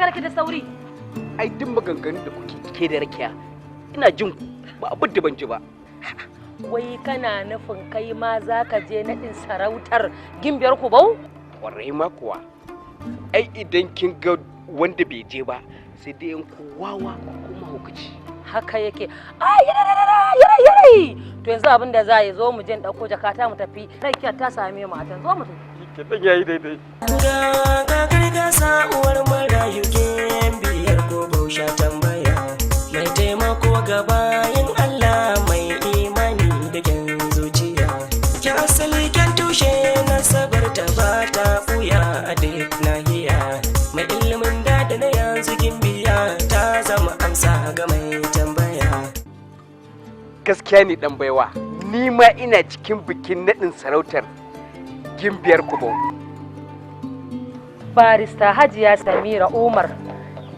garki da sauri? Ai duk maganganun da kuke ke da rakiya ina jin ku ba abin da ban ji ba. Wai kana nufin kai ma za ka je naɗin sarautar gimbiyar ku bau? Kwarai ma kuwa. Ai idan kin ga wanda bai je ba sai dai in kowawa kuma hukuci. Haka yake. Ai yarai. To yanzu abin da za yi zo mu je ɗauko jakata mu tafi. Rakiya ta same mu a can zo mu tafi. Kiɗan yayi daidai. Ga gargasa uwar marayu gimbiyar ko bausha tambaya. Mai taimako ga bayin Allah mai imani da kyan zuciya. Kyan asali kyan tushe na sabar ta ba ta buya a duk nahiya. Mai ilimin da na yanzu gimbiya ta zama amsa ga mai tambaya. Gaskiya ne dan baiwa, ni ma ina cikin bikin naɗin sarautar gimbiyar kubo. Barista Hajiya Samira Umar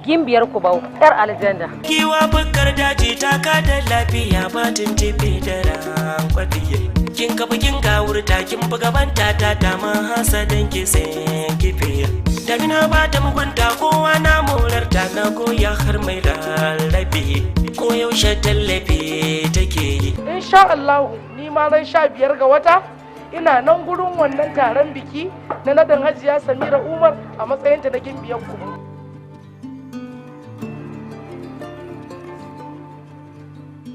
gimbiyar kubau yar aljanna. Kiwa bukar daji ta kada lafiya ba tuntuɓe da rankwadiye. Kin kafa kin gawurta kin buga banta ta dama hasadan ki sai kife. Damina ba ta mugunta kowa na morarta na koya har mai rarrabe. Ko yaushe tallafi take yi. Insha Allah ni ma ran 15 ga wata ina nan gurin wannan taron biki na nadan Hajiya Samira Umar a matsayinta na gimbiyar kubo.